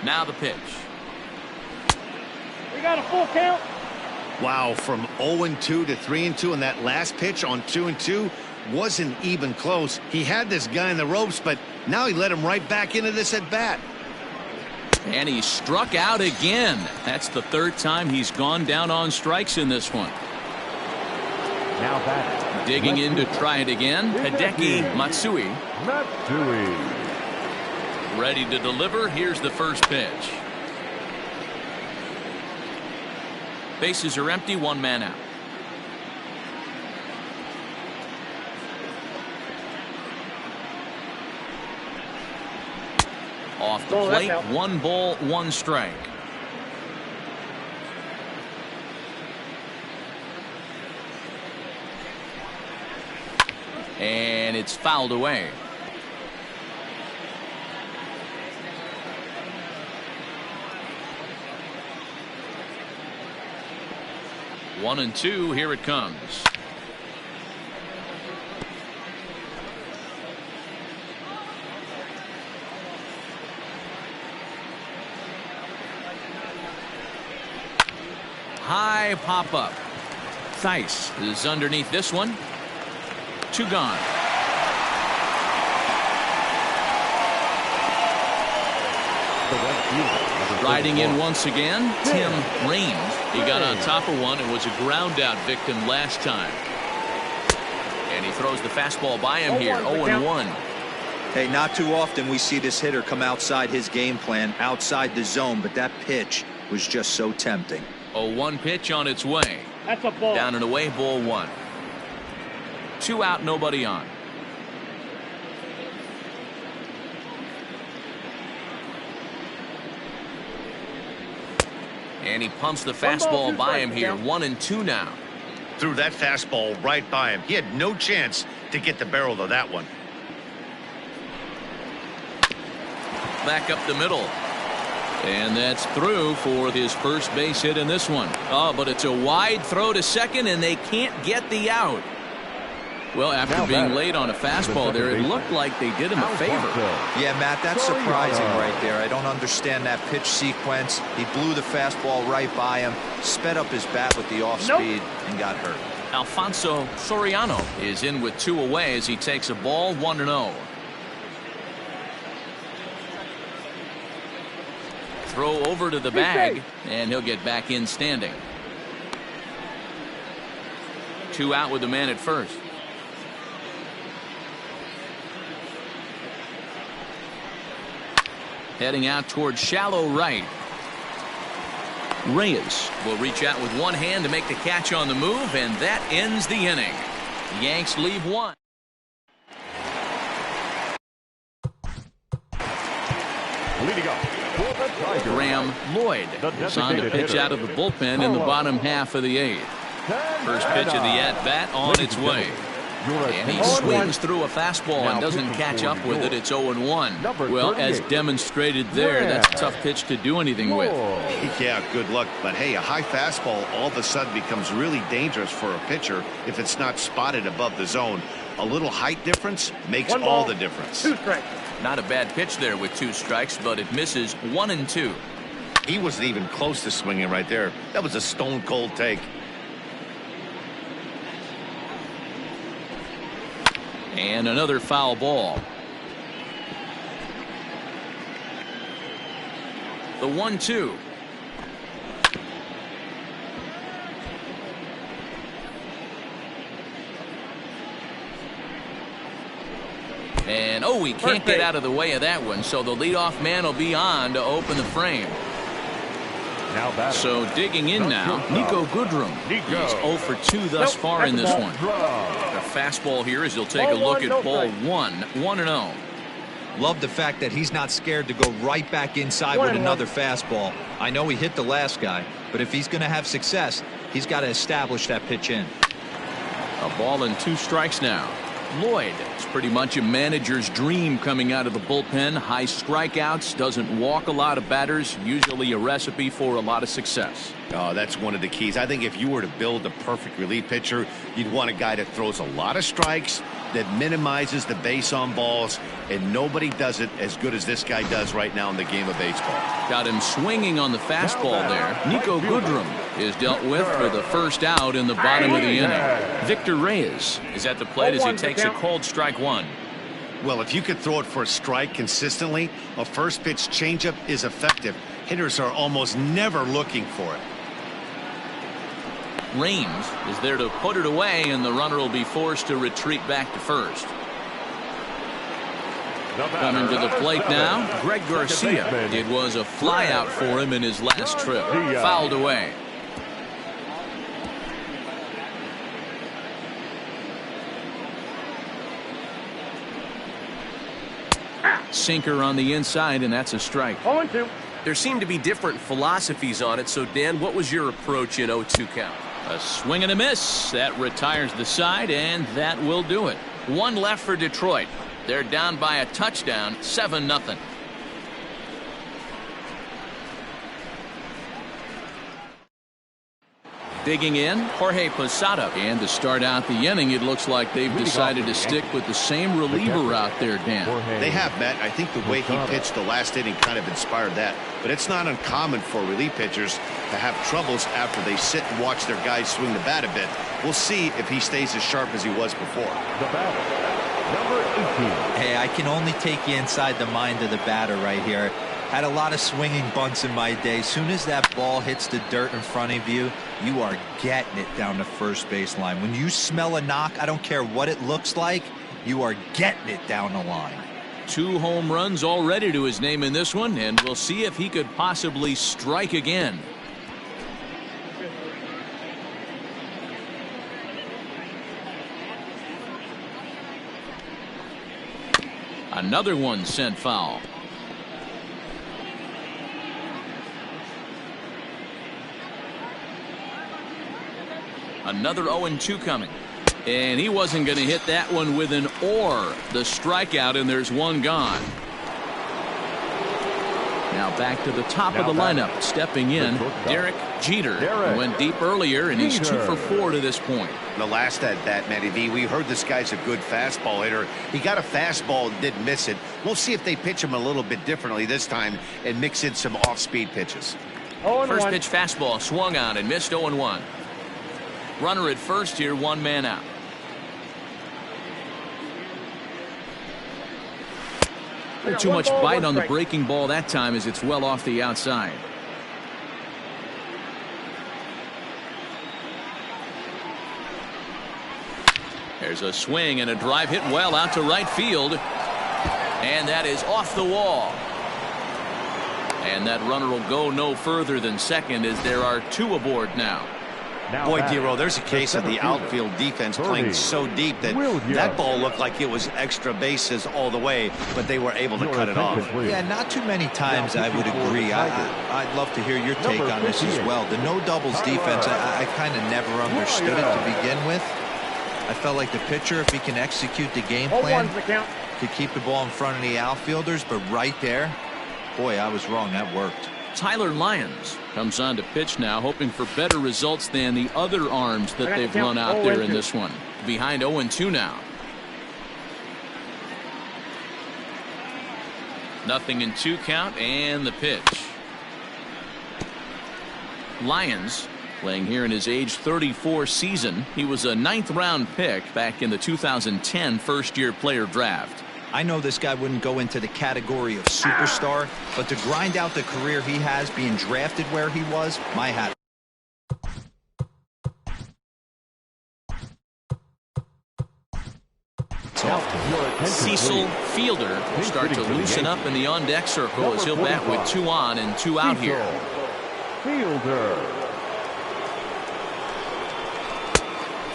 Now the pitch. We got a full count. wow, from 0-2 to 3-2, and that last pitch on 2-2 wasn't even close. He had this guy in the ropes, but now he let him right back into this at bat. And he struck out again. That's the 3rd time he's gone down on strikes in this one. Now batting. Digging in to try it again, Hideki Matsui. Ready to deliver. Here's the first pitch. Bases are empty, 1 man out. Off the plate, 1 ball, 1 strike. And it's fouled away. 1-2. Here it comes. High pop up. Theis is underneath this one. 2 gone. Riding in once again, Tim Raines. He got on top of one and was a ground out victim last time. And he throws the fastball by him here. 0-1. Hey, not too often we see this hitter come outside his game plan, outside the zone, but that pitch was just so tempting. 0-1 pitch on its way. That's a ball. Down and away, ball 1. 2 out, nobody on. And he pumps the fastball by him here. 1-2 now. Threw that fastball right by him. He had no chance to get the barrel of that one. Back up the middle. And that's through for his first base hit in this one. Oh, but it's a wide throw to second, and they can't get the out. Well, after being late on a fastball there, it looked like they did him a favor. Yeah, Matt, that's surprising right there. I don't understand that pitch sequence. He blew the fastball right by him, sped up his bat with the off speed, and got hurt. Alfonso Soriano is in with 2 away as he takes a ball. 1-0. Throw over to the bag, and he'll get back in standing. 2 out with the man at first. Heading out towards shallow right. Reyes will reach out with one hand to make the catch on the move, and that ends the inning. The Yanks leave 1. Leading up for the Tigers, Graham Lloyd is on to pitch out of the bullpen in the bottom half of the 8th. First pitch of the at-bat on its way. And he swings through a fastball and doesn't catch up with it. It's 0-1. Well, as demonstrated there, that's a tough pitch to do anything with. Yeah, good luck. But hey, a high fastball all of a sudden becomes really dangerous for a pitcher if it's not spotted above the zone. A little height difference makes all the difference. 2 strikes. Not a bad pitch there with 2 strikes, but it misses. 1-2. He wasn't even close to swinging right there. That was a stone cold take. And another foul ball. The 1-2. And oh, he can't get out of the way of that one, so the leadoff man will be on to open the frame. So digging in now, Nico Goodrum. He's 0 for 2 thus far in this one. A fastball here as he'll take a look at ball 1. 1-0. Love the fact that he's not scared to go right back inside with another fastball. I know he hit the last guy, but if he's going to have success, he's got to establish that pitch in. A ball and 2 strikes now. Lloyd, it's pretty much a manager's dream coming out of the bullpen. High strikeouts, doesn't walk a lot of batters, usually a recipe for a lot of success. Oh, that's one of the keys. I think if you were to build a perfect relief pitcher, you'd want a guy that throws a lot of strikes, that minimizes the base on balls, and nobody does it as good as this guy does right now in the game of baseball. Got him swinging on the fastball there. Nico Goodrum is dealt with for the first out in the bottom of the inning. Victor Reyes is at the plate as he takes a cold strike 1. Well, if you could throw it for a strike consistently, a first pitch changeup is effective. Hitters are almost never looking for it. Raines is there to put it away, and the runner will be forced to retreat back to first. Coming to the plate now, Greg Garcia. It was a fly out for him in his last trip. Fouled away. Sinker on the inside, and that's a strike. 0-2. There seem to be different philosophies on it. So, Dan, what was your approach in 0-2 count? A swing and a miss. That retires the side, and that will do it. 1 left for Detroit. They're down by a touchdown, 7-0. Digging in, Jorge Posada. And to start out the inning, it looks like they've decided to stick with the same reliever out there, Dan. They have, Matt. I think the way he pitched the last inning kind of inspired that. But it's not uncommon for relief pitchers to have troubles after they sit and watch their guys swing the bat a bit. We'll see if he stays as sharp as he was before. The batter, number 18. Hey, I can only take you inside the mind of the batter right here. Had a lot of swinging bunts in my day. Soon as that ball hits the dirt in front of you, you are getting it down the first baseline. When you smell a knock, I don't care what it looks like, you are getting it down the line. 2 home runs already to his name in this one, and we'll see if he could possibly strike again. Another one sent foul. Another 0-2 coming. And he wasn't going to hit that one with an or. The strikeout, and there's one gone. Now back to the top of the lineup. Stepping in, Derek Jeter. Went deep earlier, and he's 2 for 4 to this point. The last at bat, Matty V, we heard this guy's a good fastball hitter. He got a fastball and didn't miss it. We'll see if they pitch him a little bit differently this time and mix in some off-speed pitches. First pitch fastball swung on and missed. 0-1. Runner at first here, 1 man out. Too much bite on the breaking ball that time as it's well off the outside. There's a swing and a drive hit well out to right field. And that is off the wall. And that runner will go no further than second as there are 2 aboard now. Boy, Dero, there's a case of the outfield defense playing so deep that that ball looked like it was extra bases all the way, but they were able to cut it off. Yeah, not too many times I would agree. I'd love to hear your take on this as well. The no doubles defense, I kind of never understood it to begin with. I felt like the pitcher, if he can execute the game plan, could keep the ball in front of the outfielders, but right there, boy, I was wrong. That worked. Tyler Lyons comes on to pitch now, hoping for better results than the other arms that they've run out there in this one. Behind 0-2 now. 0-2 count, and the pitch. Lyons playing here in his age 34 season. He was a 9th round pick back in the 2010 first-year player draft. I know this guy wouldn't go into the category of superstar, but to grind out the career he has being drafted where he was, my hat. Cecil Fielder will start to loosen up in the on-deck circle as he'll bat with 2 on and 2 out here.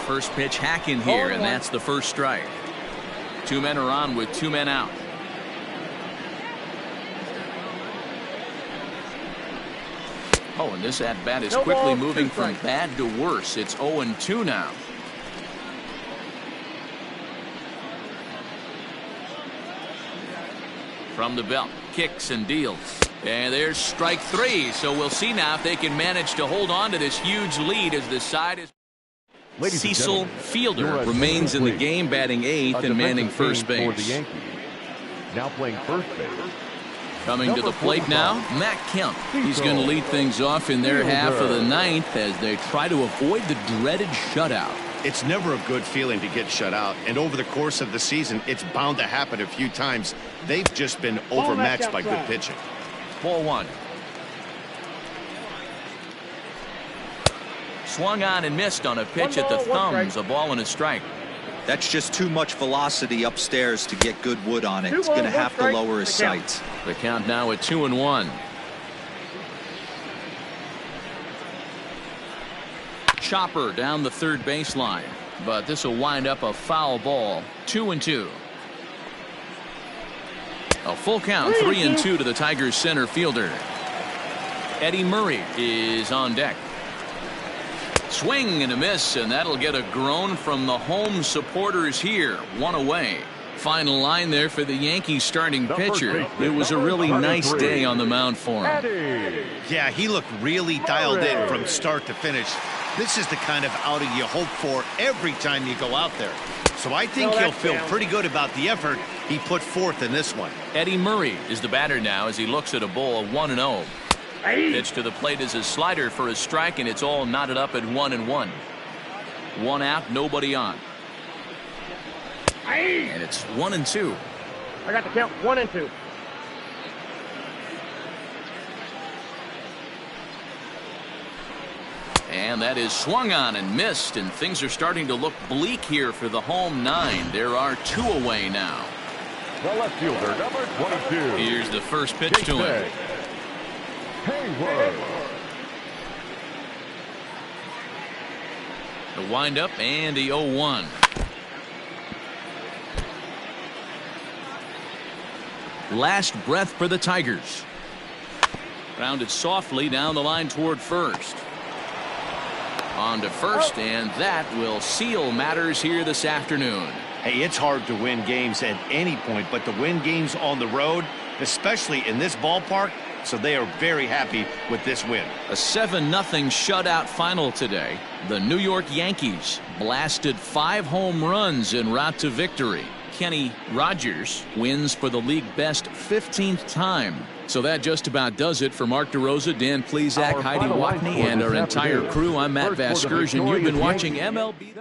First pitch hack in here, and that's the first strike. 2 men are on with 2 men out. Oh, and this at-bat is quickly moving from bad to worse. It's 0-2 now. From the belt, kicks and deals. And there's strike 3. So we'll see now if they can manage to hold on to this huge lead as the side is. Cecil Fielder remains in the game, batting 8th and manning first base. Now playing first base. Coming to the plate now, Matt Kemp. He's going to lead things off in their half of the 9th as they try to avoid the dreaded shutout. It's never a good feeling to get shut out, and over the course of the season, it's bound to happen a few times. They've just been overmatched by good pitching. Ball 1. Swung on and missed on a pitch at the thumbs. A ball and a strike. That's just too much velocity upstairs to get good wood on it. It's going to have to lower his sights. The count now at 2-1. Chopper down the third baseline, but this will wind up a foul ball. 2-2. A full count, 3-2 to the Tigers center fielder. Eddie Murray is on deck. Swing and a miss, and that'll get a groan from the home supporters here. 1 away. Final line there for the Yankees starting pitcher. It was a really nice day on the mound for him. Yeah, he looked really dialed in from start to finish. This is the kind of outing you hope for every time you go out there. So I think he'll feel pretty good about the effort he put forth in this one. Eddie Murray is the batter now as he looks at a ball of 1-0. Pitch to the plate is a slider for a strike, and it's all knotted up at 1-1. One out, nobody on. And it's 1-2. I got the count. 1-2. And that is swung on and missed, and things are starting to look bleak here for the home 9. There are 2 away now. The left fielder, number 22. Here's the first pitch to him. The windup and the 0-1. Last breath for the Tigers. Rounded softly down the line toward first. On to first, and that will seal matters here this afternoon. Hey, it's hard to win games at any point, but to win games on the road, especially in this ballpark, so they are very happy with this win. A 7-0 shutout final today. The New York Yankees blasted 5 home runs en route to victory. Kenny Rogers wins for the league best 15th time. So that just about does it. For Mark DeRosa, Dan Plesac, Heidi Watney, and our entire crew, I'm Matt Vasgersian. You've been watching MLB.